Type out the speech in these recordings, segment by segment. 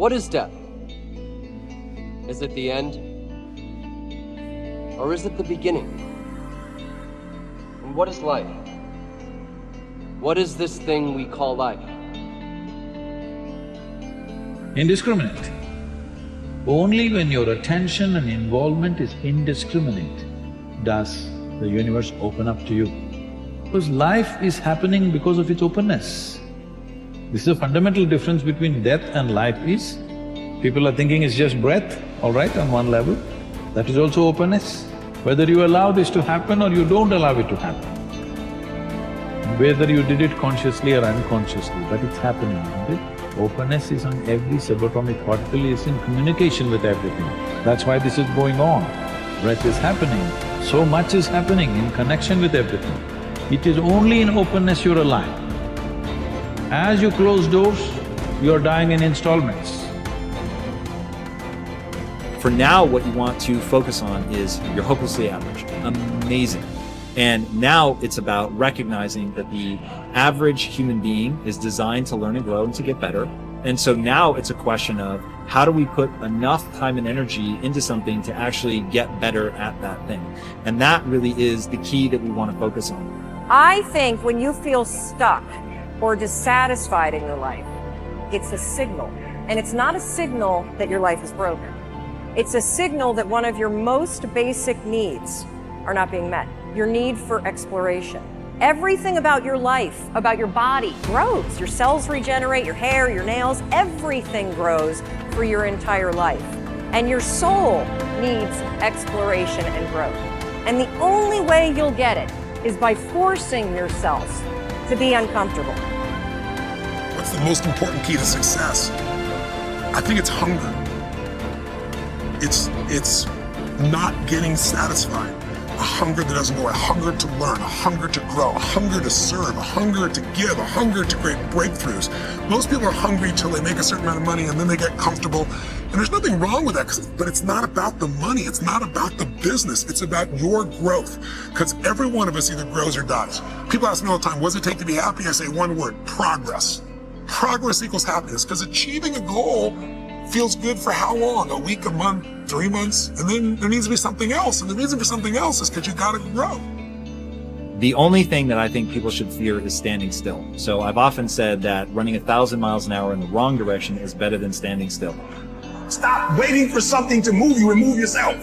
What is death? Is it the end? Or is it the beginning? And what is life? What is this thing we call life? Indiscriminate. Only when your attention and involvement is indiscriminate does the universe open up to you. Because life is happening because of its openness. This is a fundamental difference between death and life is, people are thinking it's just breath, all right, on one level. That is also openness. Whether you allow this to happen or you don't allow it to happen. Whether you did it consciously or unconsciously, but it's happening, isn't it? Openness is on every subatomic particle, is in communication with everything. That's why this is going on. Breath is happening, so much is happening in connection with everything. It is only in openness you're alive. As you close doors, you're dying in installments. For now, what you want to focus on is you're hopelessly average. Amazing. And now it's about recognizing that the average human being is designed to learn and grow and to get better. And so now it's a question of how do we put enough time and energy into something to actually get better at that thing? And that really is the key that we want to focus on. I think when you feel stuck or dissatisfied in your life, it's a signal. And it's not a signal that your life is broken. It's a signal that one of your most basic needs are not being met. Your need for exploration. Everything about your life, about your body, grows. Your cells regenerate, your hair, your nails, everything grows for your entire life. And your soul needs exploration and growth. And the only way you'll get it is by forcing yourself to be uncomfortable. What's the most important key to success? I think it's hunger. It's not getting satisfied. A hunger that doesn't go, a hunger to learn, a hunger to grow, a hunger to serve, a hunger to give, a hunger to create breakthroughs. Most people are hungry till they make a certain amount of money and then they get comfortable. And there's nothing wrong with that, but it's not about the money. It's not about the business. It's about your growth. Because every one of us either grows or dies. People ask me all the time, what does it take to be happy? I say one word, progress. Progress equals happiness, because achieving a goal feels good for how long? A week, a month, 3 months? And then there needs to be something else. And the reason for something else is because you gotta grow. The only thing that I think people should fear is standing still. So I've often said that running 1,000 miles an hour in the wrong direction is better than standing still. Stop waiting for something to move you and move yourself.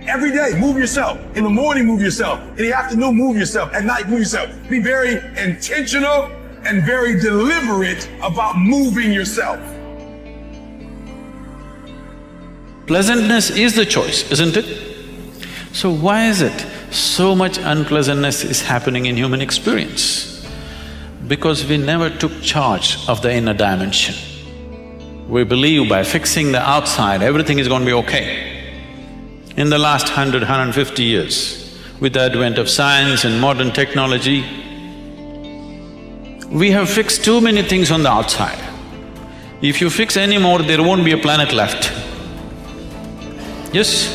Every day, move yourself. In the morning, move yourself. In the afternoon, move yourself. At night, move yourself. Be very intentional and very deliberate about moving yourself. Pleasantness is the choice, isn't it? So why is it so much unpleasantness is happening in human experience? Because we never took charge of the inner dimension. We believe by fixing the outside, everything is going to be okay. In the last 100, 150 years, with the advent of science and modern technology, we have fixed too many things on the outside. If you fix any more, there won't be a planet left. Yes,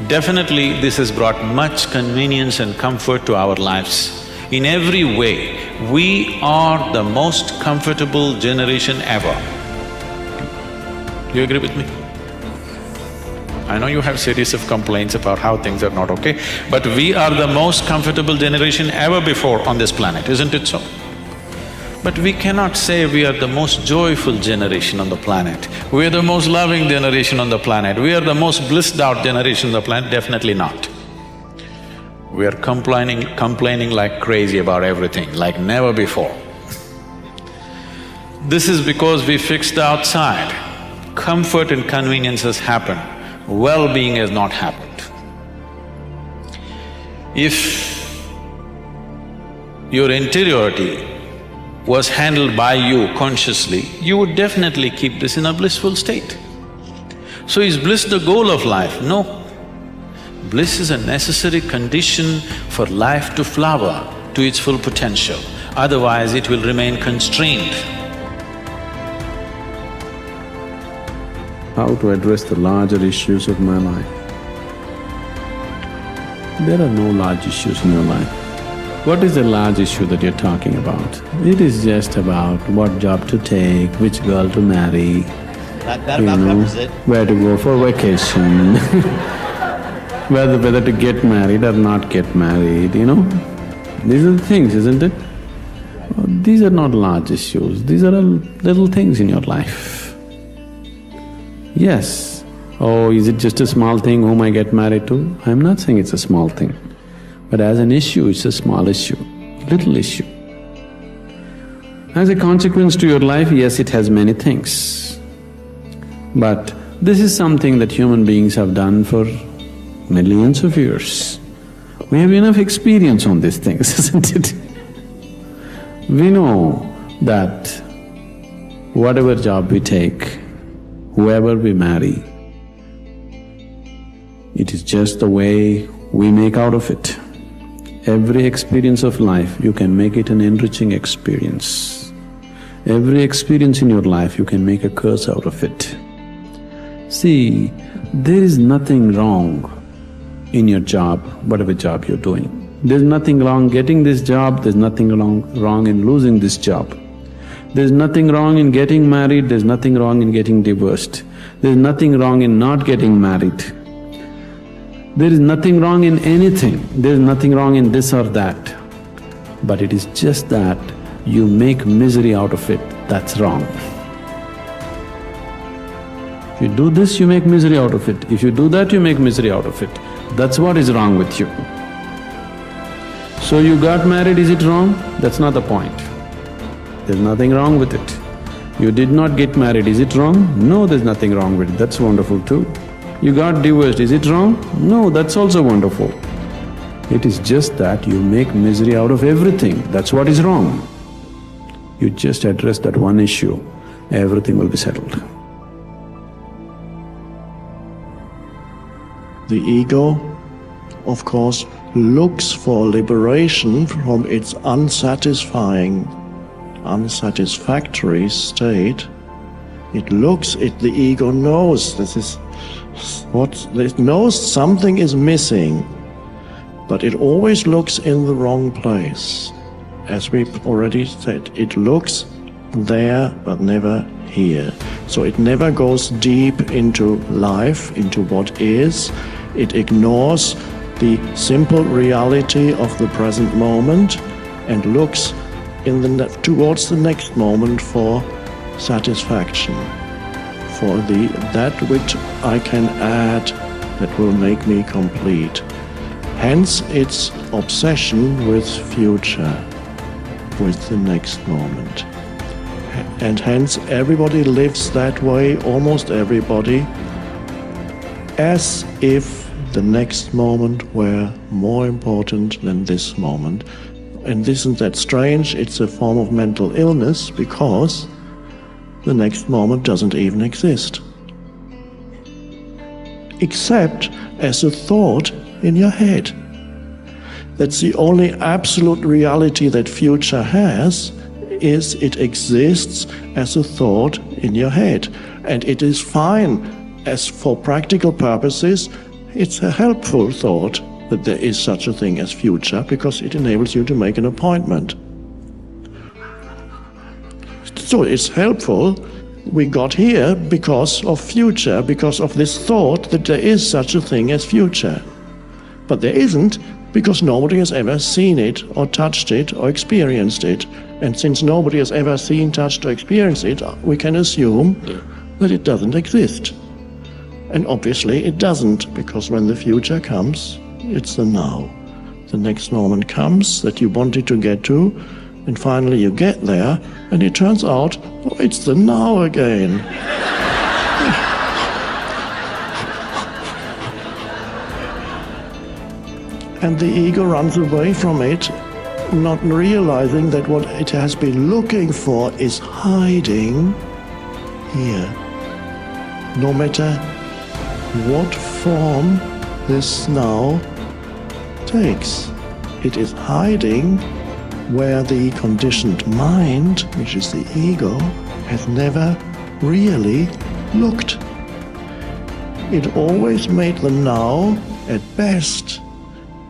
definitely this has brought much convenience and comfort to our lives. In every way, we are the most comfortable generation ever. Do you agree with me? I know you have series of complaints about how things are not okay, but we are the most comfortable generation ever before on this planet, isn't it so? But we cannot say we are the most joyful generation on the planet. We are the most loving generation on the planet. We are the most blissed out generation on the planet, definitely not. We are complaining like crazy about everything, like never before. This is because we fixed the outside. Comfort and convenience has happened, well-being has not happened. If your interiority was handled by you consciously, you would definitely keep this in a blissful state. So is bliss the goal of life? No. Bliss is a necessary condition for life to flower to its full potential, otherwise it will remain constrained. How to address the larger issues of my life? There are no large issues in your life. What is the large issue that you're talking about? It is just about what job to take, which girl to marry, That about covers it. where to go for vacation, whether to get married or not get married, you know? These are the things, isn't it? These are not large issues, these are all little things in your life. Yes. Oh, is it just a small thing whom I get married to? I'm not saying it's a small thing, but as an issue, it's a small issue, little issue. As a consequence to your life, yes, it has many things. But this is something that human beings have done for millions of years. We have enough experience on these things, isn't it? We know that whatever job we take, whoever we marry, it is just the way we make out of it. Every experience of life, you can make it an enriching experience. Every experience in your life, you can make a curse out of it. See, there is nothing wrong in your job, whatever job you're doing. There's nothing wrong getting this job, there's nothing wrong in losing this job. There's nothing wrong in getting married, there's nothing wrong in getting divorced. There's nothing wrong in not getting married. There is nothing wrong in anything, there's nothing wrong in this or that. But it is just that you make misery out of it, that's wrong. If you do this, you make misery out of it. If you do that, you make misery out of it. That's what is wrong with you. So you got married, is it wrong? That's not the point. There's nothing wrong with it. You did not get married, is it wrong? No, there's nothing wrong with it, that's wonderful too. You got divorced, is it wrong? No, that's also wonderful. It is just that you make misery out of everything, that's what is wrong. You just address that one issue, everything will be settled. The ego, of course, looks for liberation from its unsatisfactory state. The ego knows it knows something is missing, but it always looks in the wrong place. As we've already said, it looks there but never here. So it never goes deep into life, into what is. It ignores the simple reality of the present moment and looks towards the next moment for satisfaction, for that which I can add that will make me complete. Hence its obsession with future, with the next moment. And hence everybody lives that way, almost everybody, as if the next moment were more important than this moment. And isn't that strange? It's a form of mental illness because the next moment doesn't even exist. Except as a thought in your head. That's the only absolute reality that future has, is it exists as a thought in your head. And it is fine, as for practical purposes, it's a helpful thought that there is such a thing as future, because it enables you to make an appointment. So it's helpful. We got here because of future, because of this thought that there is such a thing as future. But there isn't, because nobody has ever seen it or touched it or experienced it. And since nobody has ever seen, touched or experienced it, we can assume that it doesn't exist. And obviously it doesn't, because when the future comes, it's the now. The next moment comes that you wanted to get to, and finally you get there, and it turns out, oh, it's the now again. And the ego runs away from it, not realizing that what it has been looking for is hiding here. No matter what form this now takes, it is hiding where the conditioned mind, which is the ego, has never really looked. It always made the now, at best,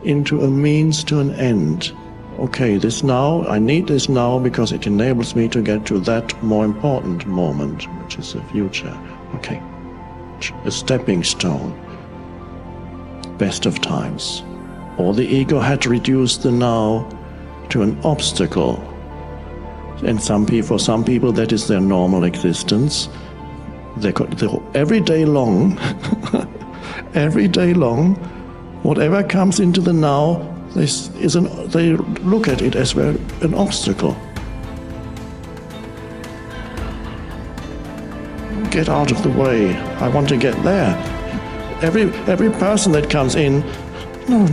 into a means to an end, okay, this now, I need this now because it enables me to get to that more important moment, which is the future. Okay, a stepping stone, best of times. Or the ego had reduced the now to an obstacle. And for some people that is their normal existence. Every day long, every day long, whatever comes into the now, they look at it as an obstacle. Get out of the way. I want to get there. Every person that comes in, no,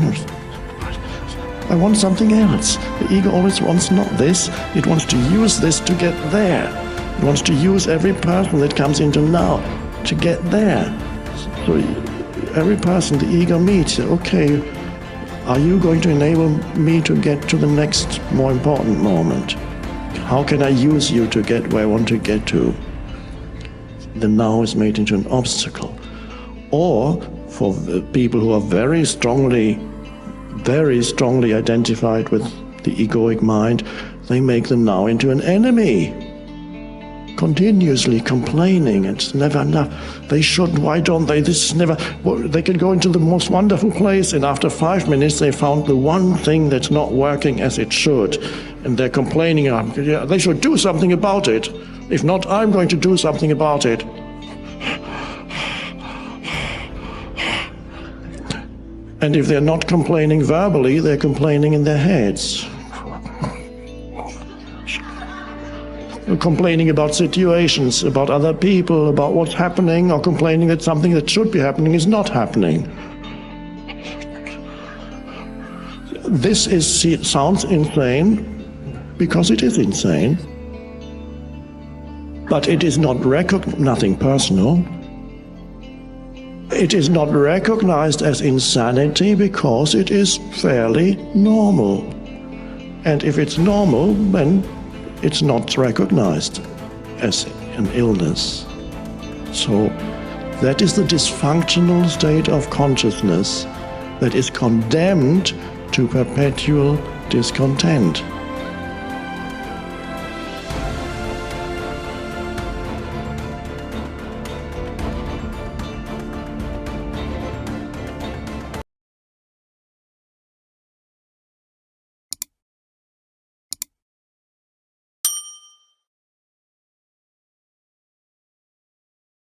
I want something else. The ego always wants not this. It wants to use this to get there. It wants to use every person that comes into now to get there. So every person the ego meets, okay, are you going to enable me to get to the next more important moment? How can I use you to get where I want to get to? The now is made into an obstacle. Or for the people who are very strongly identified with the egoic mind, they make the now into an enemy. Continuously complaining, it's never enough. They shouldn't, why don't they? This is never. Well, they can go into the most wonderful place, and after 5 minutes they found the one thing that's not working as it should. And they're complaining, yeah, they should do something about it. If not, I'm going to do something about it. And if they're not complaining verbally, they're complaining in their heads. They're complaining about situations, about other people, about what's happening, or complaining that something that should be happening is not happening. This sounds insane, because it is insane. But it is not nothing personal. It is not recognized as insanity because it is fairly normal. And if it's normal, then it's not recognized as an illness. So that is the dysfunctional state of consciousness that is condemned to perpetual discontent.